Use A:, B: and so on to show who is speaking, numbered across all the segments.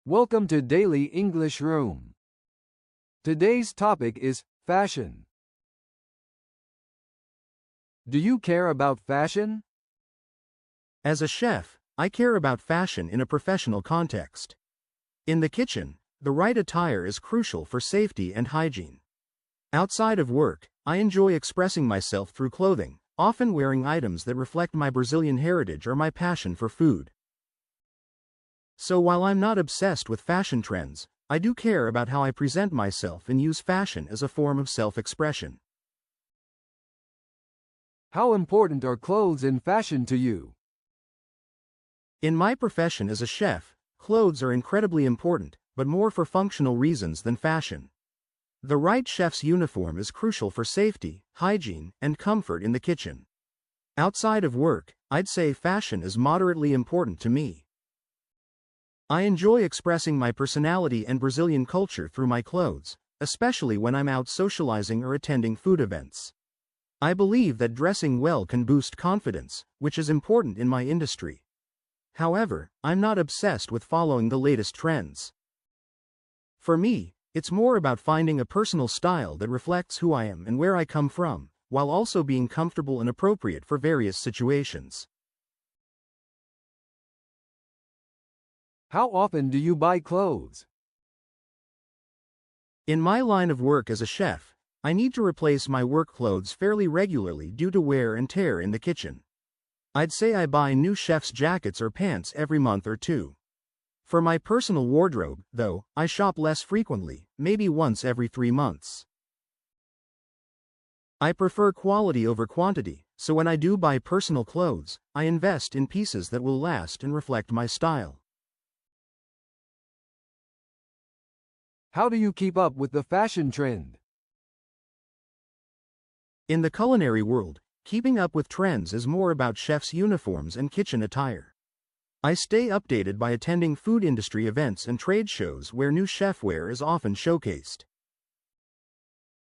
A: Welcome to Daily English Room. Today's topic is fashion. Do you care about fashion?
B: As a chef, I care about fashion in a professional context. In the kitchen, the right attire is crucial for safety and hygiene. Outside of work, I enjoy expressing myself through clothing, often wearing items that reflect my Brazilian heritage or my passion for food. So while I'm not obsessed with fashion trends, I do care about how I present myself and use fashion as a form of self-expression.
A: How important are clothes in fashion to you?
B: In my profession as a chef, clothes are incredibly important, but more for functional reasons than fashion. The right chef's uniform is crucial for safety, hygiene, and comfort in the kitchen. Outside of work, I'd say fashion is moderately important to me. I enjoy expressing my personality and Brazilian culture through my clothes, especially when I'm out socializing or attending food events. I believe that dressing well can boost confidence, which is important in my industry. However, I'm not obsessed with following the latest trends. For me, it's more about finding a personal style that reflects who I am and where I come from, while also being comfortable and appropriate for various situations.
A: How often do you buy clothes?
B: In my line of work as a chef, I need to replace my work clothes fairly regularly due to wear and tear in the kitchen. I'd say I buy new chef's jackets or pants every month or two. For my personal wardrobe, though, I shop less frequently, maybe once every 3 months. I prefer quality over quantity, so when I do buy personal clothes, I invest in pieces that will last and reflect my style.
A: How do you keep up with the fashion trend?
B: In the culinary world, keeping up with trends is more about chefs' uniforms and kitchen attire. I stay updated by attending food industry events and trade shows where new chefware is often showcased.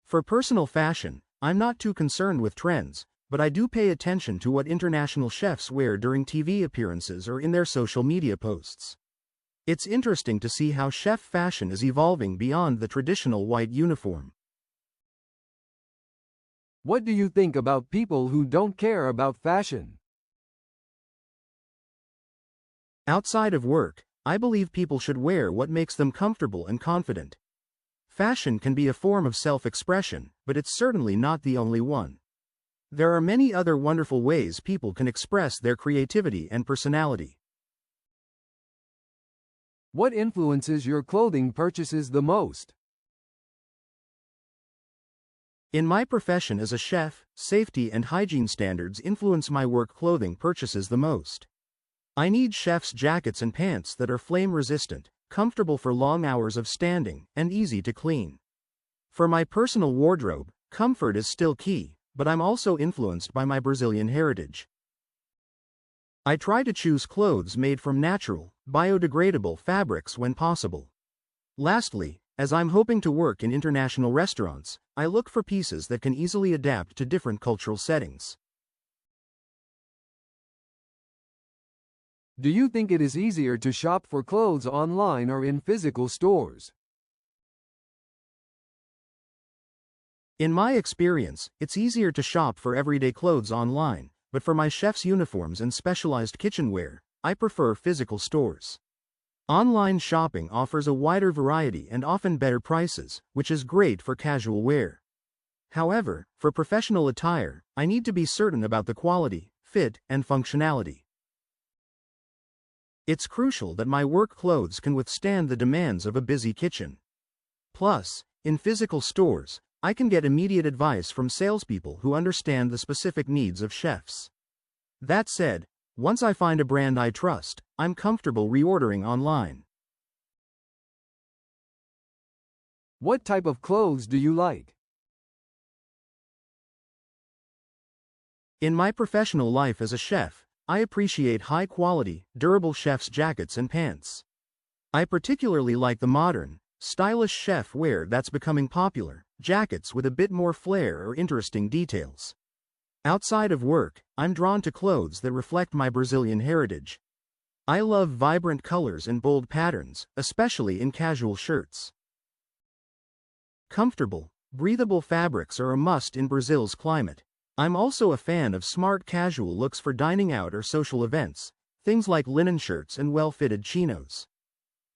B: For personal fashion, I'm not too concerned with trends, but I do pay attention to what international chefs wear during TV appearances or in their social media posts. It's interesting to see how chef fashion is evolving beyond the traditional white uniform.
A: What do you think about people who don't care about fashion?
B: Outside of work, I believe people should wear what makes them comfortable and confident. Fashion can be a form of self-expression, but it's certainly not the only one. There are many other wonderful ways people can express their creativity and personality.
A: What influences your clothing purchases the most?
B: In my profession as a chef, safety and hygiene standards influence my work clothing purchases the most. I need chef's jackets and pants that are flame-resistant, comfortable for long hours of standing, and easy to clean. For my personal wardrobe, comfort is still key, but I'm also influenced by my Brazilian heritage. I try to choose clothes made from natural, biodegradable fabrics when possible. Lastly, as I'm hoping to work in international restaurants, I look for pieces that can easily adapt to different cultural settings.
A: Do you think it is easier to shop for clothes online or in physical stores?
B: In my experience, it's easier to shop for everyday clothes online, but for my chef's uniforms and specialized kitchenware, I prefer physical stores. Online shopping offers a wider variety and often better prices, which is great for casual wear. However, for professional attire, I need to be certain about the quality, fit, and functionality. It's crucial that my work clothes can withstand the demands of a busy kitchen. Plus, in physical stores, I can get immediate advice from salespeople who understand the specific needs of chefs. That said, once I find a brand I trust, I'm comfortable reordering online.
A: What type of clothes do you like?
B: In my professional life as a chef, I appreciate high-quality, durable chef's jackets and pants. I particularly like the modern, stylish chef wear that's becoming popular, jackets with a bit more flair or interesting details. Outside of work, I'm drawn to clothes that reflect my Brazilian heritage. I love vibrant colors and bold patterns, especially in casual shirts. Comfortable, breathable fabrics are a must in Brazil's climate. I'm also a fan of smart casual looks for dining out or social events, things like linen shirts and well-fitted chinos.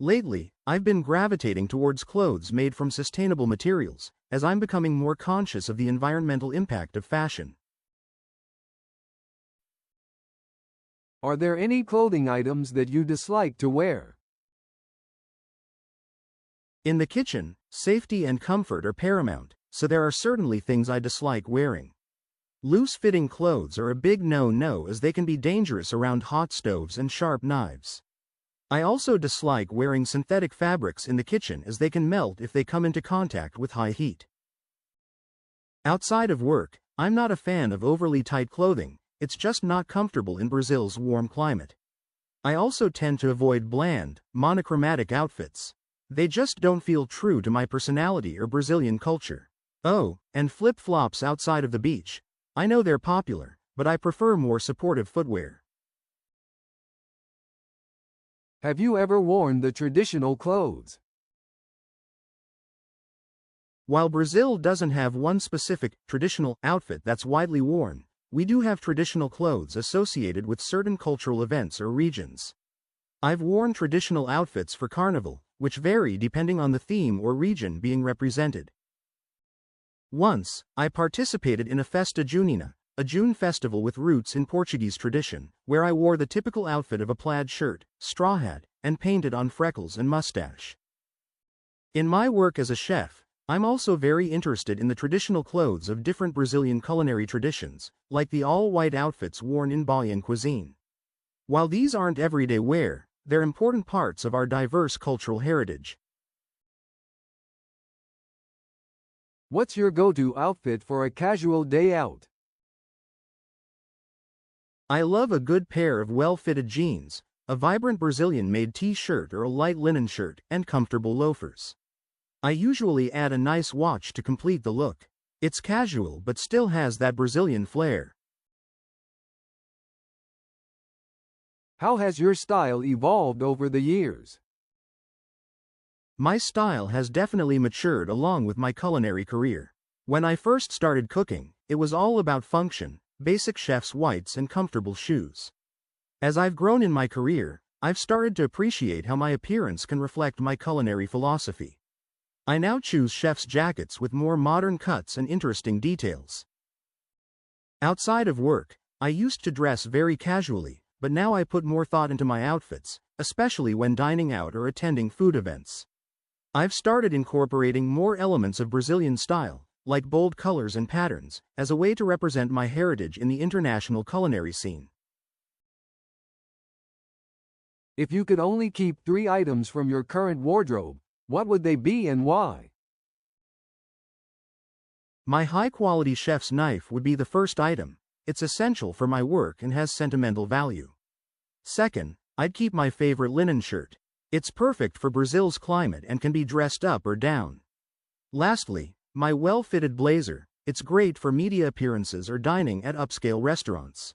B: Lately, I've been gravitating towards clothes made from sustainable materials, as I'm becoming more conscious of the environmental impact of fashion.
A: Are there any clothing items that you dislike to wear?
B: In the kitchen, safety and comfort are paramount, so there are certainly things I dislike wearing. Loose-fitting clothes are a big no-no as they can be dangerous around hot stoves and sharp knives. I also dislike wearing synthetic fabrics in the kitchen as they can melt if they come into contact with high heat. Outside of work, I'm not a fan of overly tight clothing, it's just not comfortable in Brazil's warm climate. I also tend to avoid bland, monochromatic outfits. They just don't feel true to my personality or Brazilian culture. Oh, and flip-flops outside of the beach. I know they're popular, but I prefer more supportive footwear.
A: Have you ever worn the traditional clothes?
B: While Brazil doesn't have one specific, traditional outfit that's widely worn, we do have traditional clothes associated with certain cultural events or regions. I've worn traditional outfits for Carnival, which vary depending on the theme or region being represented. Once, I participated in a Festa Junina, a June festival with roots in Portuguese tradition, where I wore the typical outfit of a plaid shirt, straw hat, and painted on freckles and mustache. In my work as a chef, I'm also very interested in the traditional clothes of different Brazilian culinary traditions, like the all-white outfits worn in Baian cuisine. While these aren't everyday wear, they're important parts of our diverse cultural heritage.
A: What's your go-to outfit for a casual day out?
B: I love a good pair of well-fitted jeans, a vibrant Brazilian-made t-shirt or a light linen shirt, and comfortable loafers. I usually add a nice watch to complete the look. It's casual but still has that Brazilian flair.
A: How has your style evolved over the years?
B: My style has definitely matured along with my culinary career. When I first started cooking, it was all about function, basic chef's whites and comfortable shoes. As I've grown in my career, I've started to appreciate how my appearance can reflect my culinary philosophy. I now choose chef's jackets with more modern cuts and interesting details. Outside of work, I used to dress very casually, but now I put more thought into my outfits, especially when dining out or attending food events. I've started incorporating more elements of Brazilian style, like bold colors and patterns, as a way to represent my heritage in the international culinary scene.
A: If you could only keep 3 items from your current wardrobe, what would they be and why?
B: My high-quality chef's knife would be the first item. It's essential for my work and has sentimental value. Second, I'd keep my favorite linen shirt. It's perfect for Brazil's climate and can be dressed up or down. Lastly, my well-fitted blazer. It's great for media appearances or dining at upscale restaurants.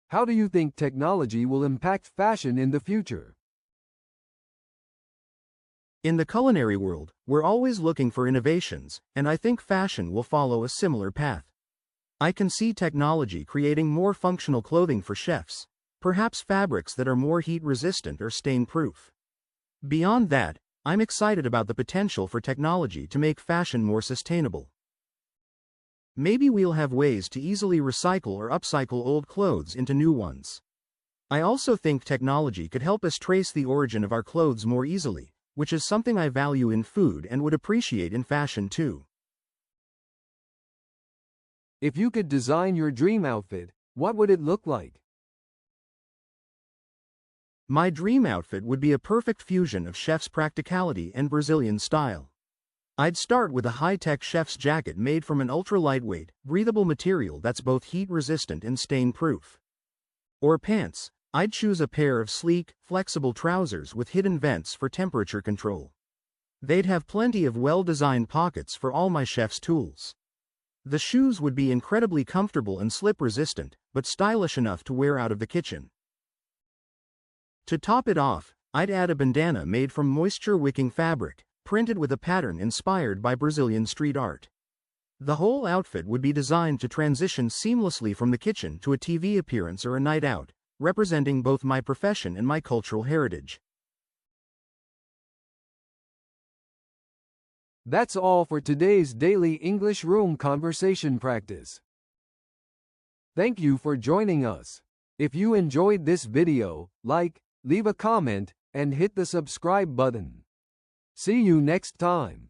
A: How do you think technology will impact fashion in the future?
B: In the culinary world, we're always looking for innovations, and I think fashion will follow a similar path. I can see technology creating more functional clothing for chefs, perhaps fabrics that are more heat-resistant or stain-proof. Beyond that, I'm excited about the potential for technology to make fashion more sustainable. Maybe we'll have ways to easily recycle or upcycle old clothes into new ones. I also think technology could help us trace the origin of our clothes more easily, which is something I value in food and would appreciate in fashion too.
A: If you could design your dream outfit, what would it look like?
B: My dream outfit would be a perfect fusion of chef's practicality and Brazilian style. I'd start with a high-tech chef's jacket made from an ultra-lightweight, breathable material that's both heat-resistant and stain-proof. Or pants. I'd choose a pair of sleek, flexible trousers with hidden vents for temperature control. They'd have plenty of well-designed pockets for all my chef's tools. The shoes would be incredibly comfortable and slip-resistant, but stylish enough to wear out of the kitchen. To top it off, I'd add a bandana made from moisture-wicking fabric, printed with a pattern inspired by Brazilian street art. The whole outfit would be designed to transition seamlessly from the kitchen to a TV appearance or a night out, representing both my profession and my cultural heritage.
A: That's all for today's daily English room conversation practice. Thank you for joining us. If you enjoyed this video, like, leave a comment, and hit the subscribe button. See you next time.